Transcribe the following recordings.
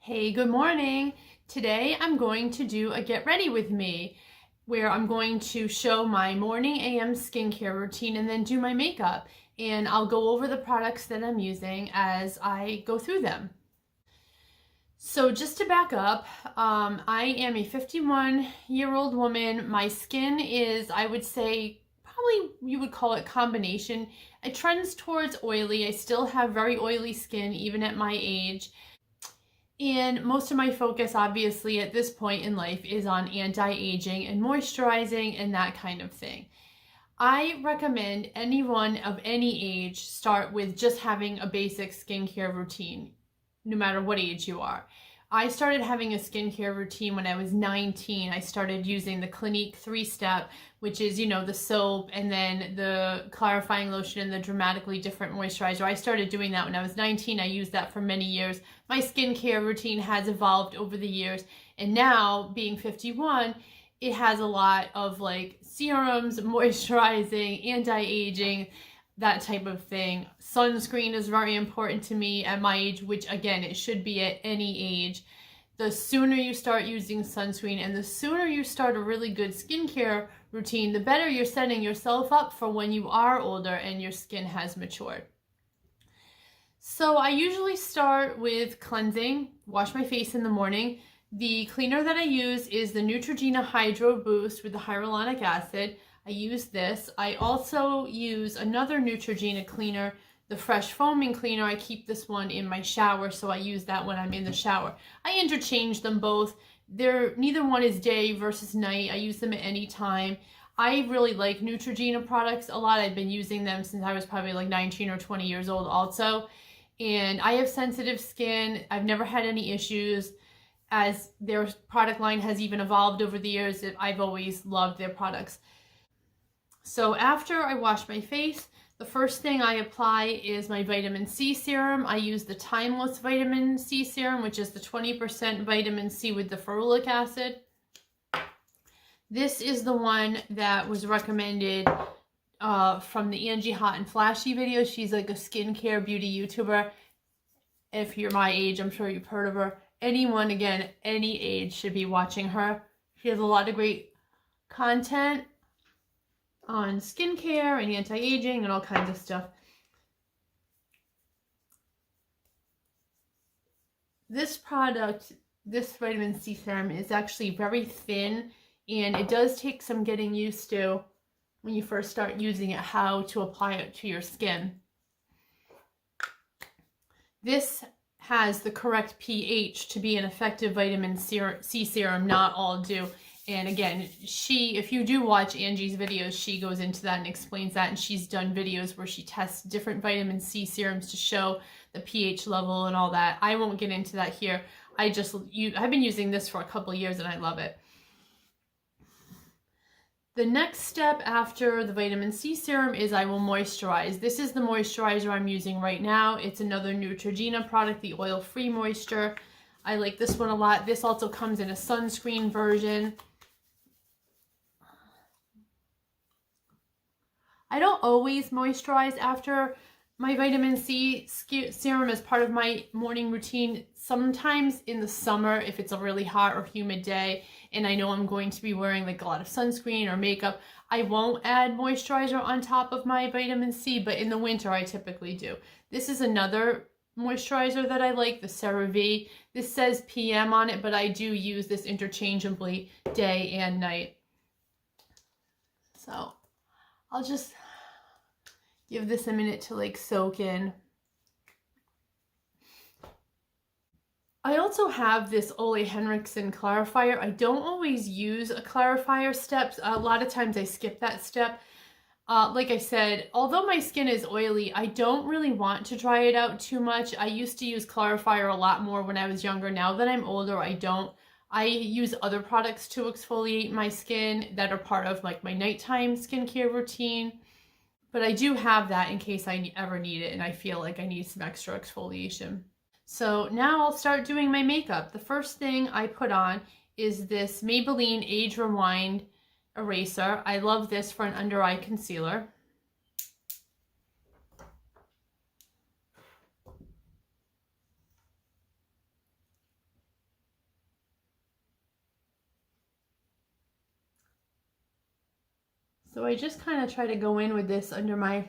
Hey, good morning. Today I'm going to do a get ready with me where I'm going to show my morning AM skincare routine and then do my makeup. And I'll go over the products that I'm using as I go through them. So just to back up, I am a 51-year-old woman. My skin is, I would say, probably you would call it combination. It trends towards oily. I still have very oily skin even at my age. And most of my focus, obviously, at this point in life is on anti-aging and moisturizing and that kind of thing. I recommend anyone of any age start with just having a basic skincare routine, no matter what age you are. I started having a skincare routine when I was 19. I started using the Clinique 3-step, which is, the soap and then the clarifying lotion and the dramatically different moisturizer. I started doing that when I was 19. I used that for many years. My skincare routine has evolved over the years, and now, being 51, it has a lot of like serums, moisturizing, anti-aging, that type of thing. Sunscreen is very important to me at my age, which again, it should be at any age. The sooner you start using sunscreen and the sooner you start a really good skincare routine, the better you're setting yourself up for when you are older and your skin has matured. So I usually start with cleansing, wash my face in the morning. The cleaner that I use is the Neutrogena Hydro Boost with the hyaluronic acid. I use this. I also use another Neutrogena cleaner, the Fresh Foaming Cleaner. I keep this one in my shower, so I use that when I'm in the shower. I interchange them both. Neither one is day versus night. I use them at any time. I really like Neutrogena products a lot. I've been using them since I was probably like 19 or 20 years old also. And I have sensitive skin. I've never had any issues. As their product line has even evolved over the years, I've always loved their products. So after I wash my face, the first thing I apply is my vitamin C serum. I use the Timeless Vitamin C Serum, which is the 20% vitamin C with the ferulic acid. This is the one that was recommended from the Angie Hot and Flashy video. She's like a skincare beauty YouTuber. If you're my age, I'm sure you've heard of her. Anyone, again, any age should be watching her. She has a lot of great content on skincare and anti-aging and all kinds of stuff. This product, this vitamin C serum, is actually very thin, and it does take some getting used to when you first start using it, how to apply it to your skin. This has the correct pH to be an effective vitamin C serum. Not all do. And again, if you do watch Angie's videos, she goes into that and explains that. And she's done videos where she tests different vitamin C serums to show the pH level and all that. I won't get into that here. I've been using this for a couple of years and I love it. The next step after the vitamin C serum is I will moisturize. This is the moisturizer I'm using right now. It's another Neutrogena product, the oil-free moisture. I like this one a lot. This also comes in a sunscreen version. I don't always moisturize after my vitamin C serum as part of my morning routine. Sometimes in the summer, if it's a really hot or humid day and I know I'm going to be wearing like a lot of sunscreen or makeup, I won't add moisturizer on top of my vitamin C, but in the winter I typically do. This is another moisturizer that I like, the CeraVe. This says PM on it, but I do use this interchangeably day and night. So I'll just give this a minute to like soak in. I also have this OLEHENRIKSEN clarifier. I don't always use a clarifier step. A lot of times I skip that step. Like I said, although my skin is oily, I don't really want to dry it out too much. I used to use clarifier a lot more when I was younger. Now that I'm older, I don't. I use other products to exfoliate my skin that are part of like my nighttime skincare routine. But I do have that in case I ever need it and I feel like I need some extra exfoliation. So now I'll start doing my makeup. The first thing I put on is this Maybelline Age Rewind eraser. I love this for an under eye concealer. So I just kind of try to go in with this under my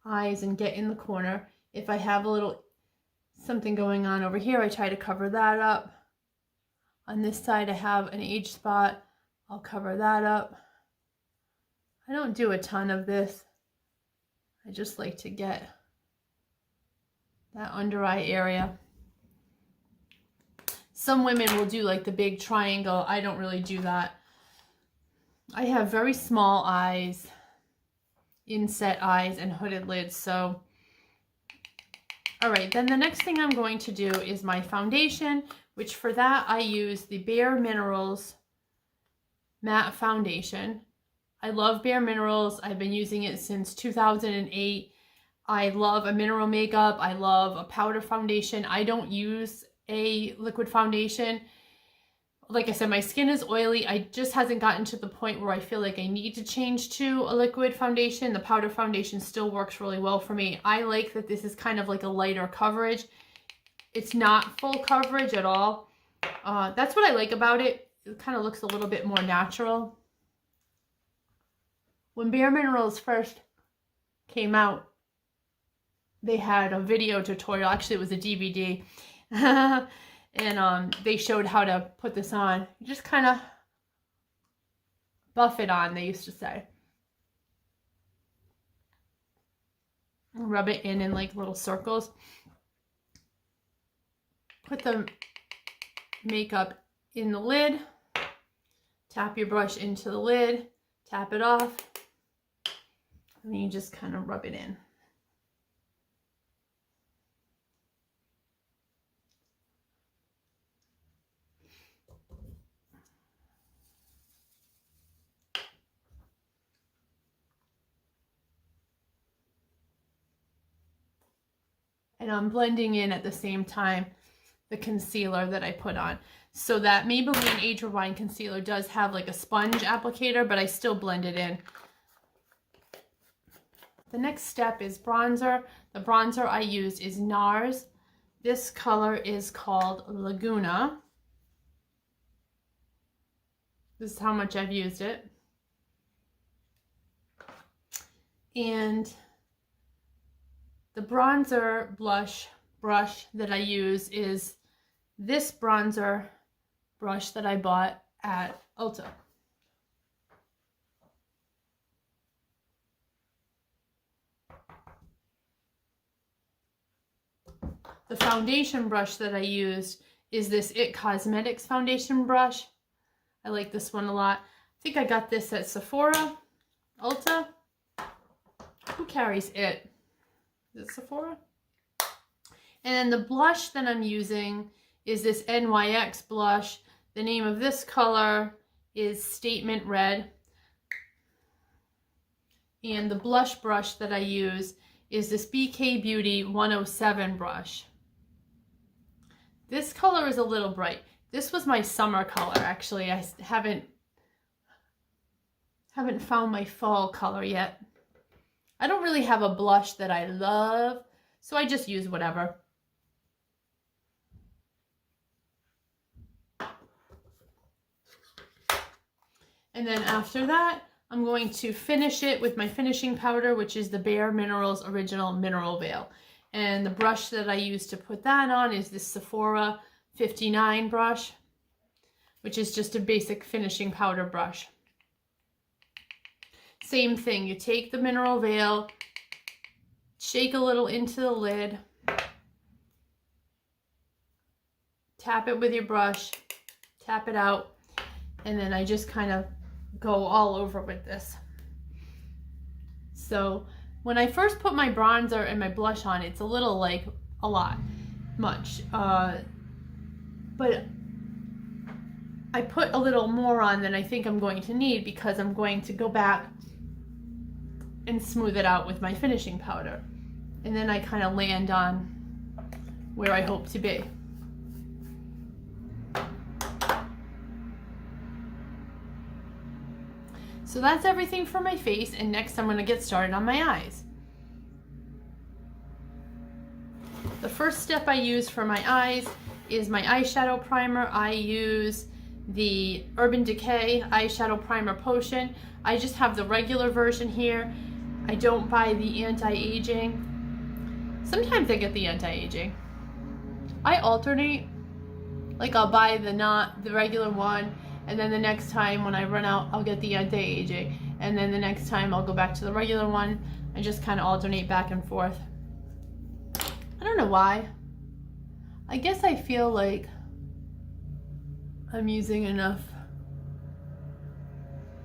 eyes and get in the corner. If I have a little something going on over here, I try to cover that up. On this side I have an age spot, I'll cover that up. I don't do a ton of this. I just like to get that under eye area. Some women will do like the big triangle. I don't really do that. I have very small eyes, inset eyes, and hooded lids, so all right, then the next thing I'm going to do is my foundation, which for that I use the Bare Minerals matte foundation. I love Bare Minerals. I've been using it since 2008. I love a mineral makeup. I love a powder foundation. I don't use a liquid foundation. Like I said, my skin is oily. I just hasn't gotten to the point where I feel like I need to change to a liquid foundation. The powder foundation still works really well for me. I like that this is kind of like a lighter coverage. It's not full coverage at all. That's what I like about it. It kind of looks a little bit more natural. When Bare Minerals first came out, they had a video tutorial. Actually, it was a DVD. And they showed how to put this on. You just kind of buff it on, they used to say. Rub it in like little circles. Put the makeup in the lid. Tap your brush into the lid. Tap it off. And then you just kind of rub it in. And I'm blending in at the same time the concealer that I put on. So that Maybelline Age Rewind concealer does have like a sponge applicator, but I still blend it in. The next step is bronzer. The bronzer I use is Nars. This color is called Laguna. This is how much I've used it. And the bronzer blush brush that I use is this bronzer brush that I bought at ULTA. The foundation brush that I used is this IT Cosmetics foundation brush. I like this one a lot. I think I got this at Sephora, ULTA. Who carries it? Is it Sephora? And then the blush that I'm using is this NYX blush. The name of this color is Statement Red. And the blush brush that I use is this BK Beauty 107 brush. This color is a little bright. This was my summer color, actually. I haven't found my fall color yet. I don't really have a blush that I love, so I just use whatever. And then after that, I'm going to finish it with my finishing powder, which is the Bare Minerals Original Mineral Veil. And the brush that I use to put that on is this Sephora 59 brush, which is just a basic finishing powder brush. Same thing, you take the mineral veil, shake a little into the lid, tap it with your brush, tap it out, and then I just kind of go all over with this. So when I first put my bronzer and my blush on, it's a little like much, but I put a little more on than I think I'm going to need because I'm going to go back and smooth it out with my finishing powder. And then I kind of land on where I hope to be. So that's everything for my face, and next I'm going to get started on my eyes. The first step I use for my eyes is my eyeshadow primer. I use the Urban Decay Eyeshadow Primer Potion. I just have the regular version here. I don't buy the anti-aging. Sometimes I get the anti-aging. I alternate. Like I'll buy the regular one, and then the next time when I run out, I'll get the anti-aging. And then the next time I'll go back to the regular one. I just kind of alternate back and forth. I don't know why. I guess I feel like I'm using enough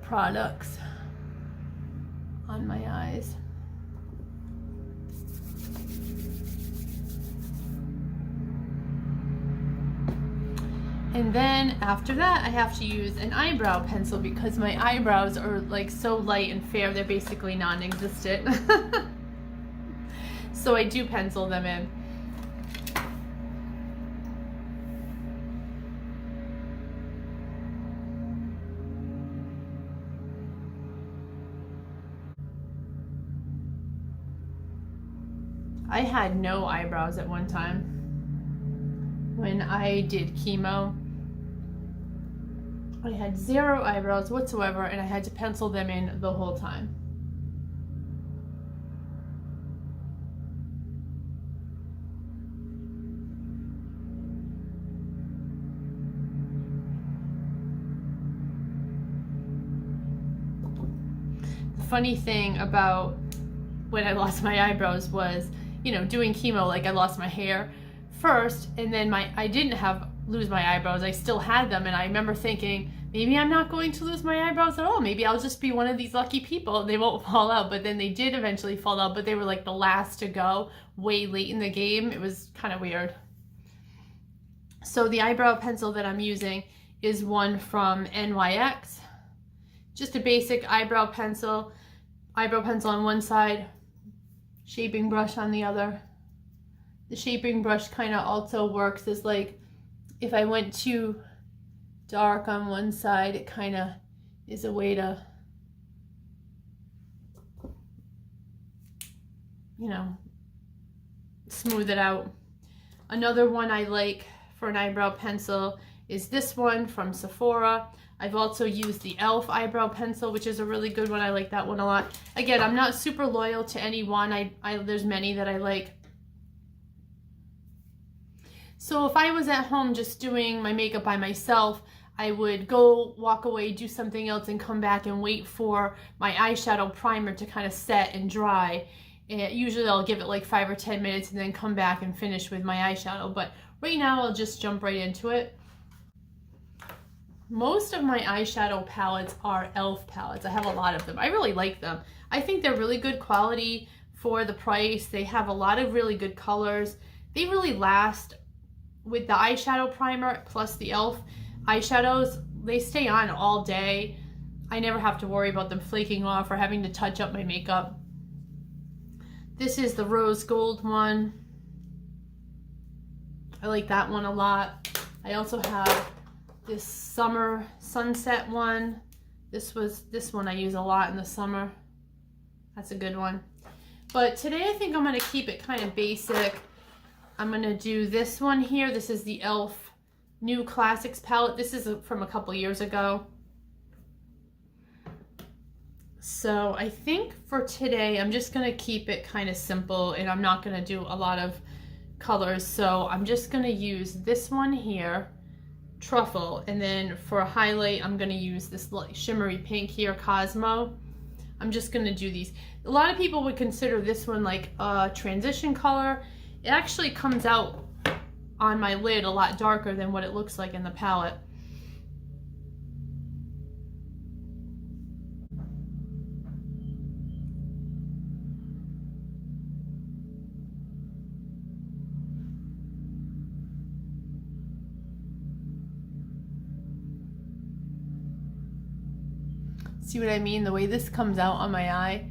products on my eyes. And then after that, I have to use an eyebrow pencil because my eyebrows are like so light and fair, they're basically non-existent. So I do pencil them in. I had no eyebrows at one time when I did chemo. I had 0 eyebrows whatsoever, and I had to pencil them in the whole time. The funny thing about when I lost my eyebrows was, you know, doing chemo, like I lost my hair first, and then I didn't lose my eyebrows. I still had them, and I remember thinking, maybe I'm not going to lose my eyebrows at all. Maybe I'll just be one of these lucky people. They won't fall out, but then they did eventually fall out, but they were like the last to go way late in the game. It was kind of weird. So the eyebrow pencil that I'm using is one from NYX. Just a basic eyebrow pencil on one side, shaping brush on the other. The shaping brush kind of also works as like, if I went too dark on one side, it kind of is a way to, you know, smooth it out. Another one I like for an eyebrow pencil is this one from Sephora. I've also used the e.l.f. eyebrow pencil, which is a really good one. I like that one a lot. Again, I'm not super loyal to any one. There's many that I like. So if I was at home just doing my makeup by myself, I would go walk away, do something else, and come back and wait for my eyeshadow primer to kind of set and dry. And usually I'll give it like 5 or 10 minutes and then come back and finish with my eyeshadow. But right now I'll just jump right into it. Most of my eyeshadow palettes are e.l.f. palettes. I have a lot of them. I really like them. I think they're really good quality for the price. They have a lot of really good colors. They really last. With the eyeshadow primer plus the e.l.f. eyeshadows, they stay on all day. I never have to worry about them flaking off or having to touch up my makeup. This is the rose gold one. I like that one a lot. I also have this summer sunset one. This one I use a lot in the summer. That's a good one. But today I think I'm going to keep it kind of basic. I'm going to do this one here. This is the e.l.f. New Classics palette. This is from a couple years ago. So I think for today, I'm just going to keep it kind of simple, and I'm not going to do a lot of colors. So I'm just going to use this one here, Truffle, and then for a highlight, I'm going to use this shimmery pink here, Cosmo. I'm just going to do these. A lot of people would consider this one like a transition color. It actually comes out on my lid a lot darker than what it looks like in the palette. See what I mean? The way this comes out on my eye,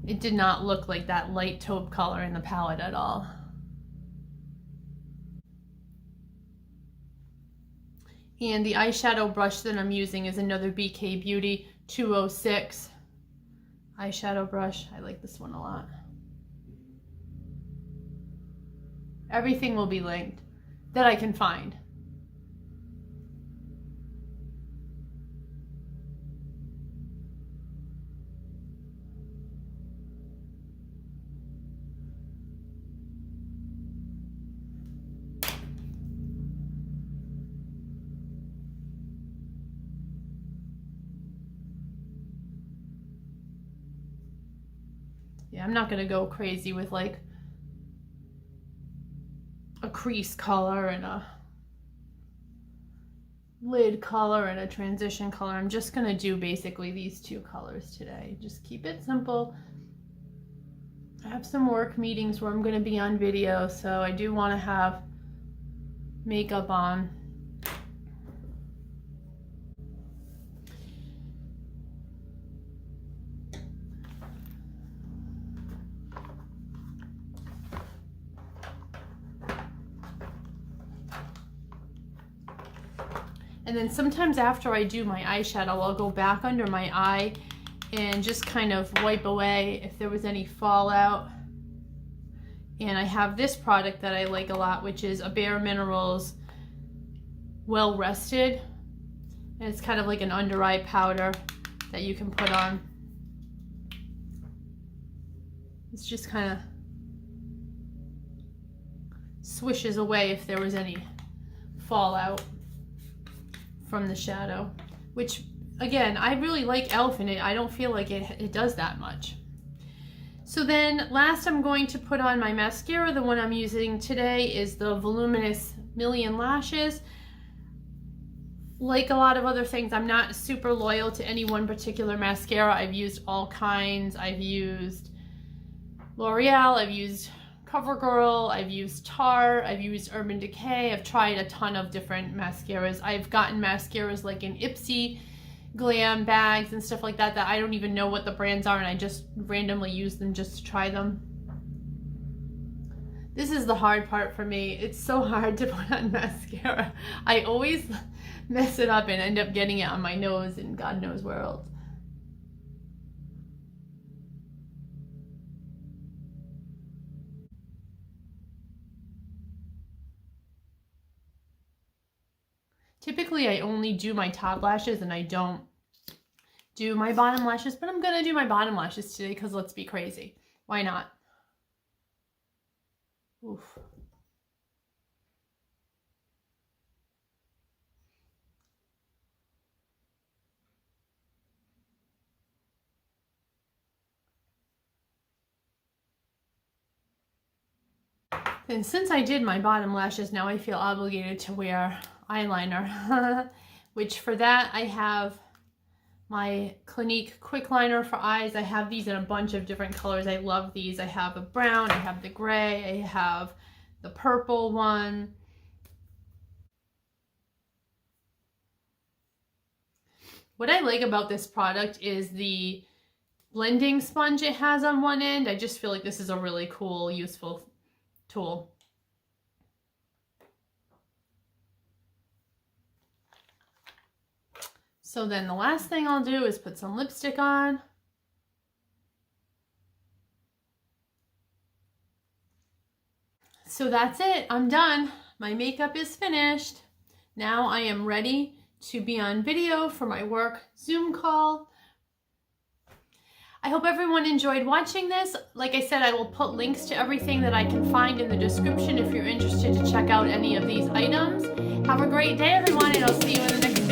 it did not look like that light taupe color in the palette at all. And the eyeshadow brush that I'm using is another BK Beauty 206 eyeshadow brush. I like this one a lot. Everything will be linked that I can find. Yeah, I'm not going to go crazy with like a crease color and a lid color and a transition color. I'm just going to do basically these two colors today. Just keep it simple. I have some work meetings where I'm going to be on video, so I do want to have makeup on. And then sometimes after I do my eyeshadow, I'll go back under my eye and just kind of wipe away if there was any fallout. And I have this product that I like a lot, which is a Bare Minerals Well Rested. And it's kind of like an under eye powder that you can put on. It's just kind of swishes away if there was any fallout from the shadow, which again, I really like e.l.f. in it. I don't feel like it does that much. So then last I'm going to put on my mascara. The one I'm using today is the Voluminous Million Lashes. Like a lot of other things, I'm not super loyal to any one particular mascara. I've used all kinds. I've used L'Oreal, I've used CoverGirl, I've used Tarte, I've used Urban Decay. I've tried a ton of different mascaras. I've gotten mascaras like in Ipsy glam bags and stuff like that that I don't even know what the brands are, and I just randomly use them just to try them. This is the hard part for me. It's so hard to put on mascara. I always mess it up and end up getting it on my nose and God knows where else. Typically, I only do my top lashes and I don't do my bottom lashes, but I'm gonna do my bottom lashes today because let's be crazy. Why not? Oof. And since I did my bottom lashes, now I feel obligated to wear eyeliner, which for that I have my Clinique Quick Liner for eyes. I have these in a bunch of different colors. I love these. I have a brown, I have the gray, I have the purple one. What I like about this product is the blending sponge it has on one end. I just feel like this is a really cool, useful tool. So then the last thing I'll do is put some lipstick on. So that's it. I'm done. My makeup is finished. Now I am ready to be on video for my work Zoom call. I hope everyone enjoyed watching this. Like I said, I will put links to everything that I can find in the description if you're interested to check out any of these items. Have a great day, everyone, and I'll see you in the next video.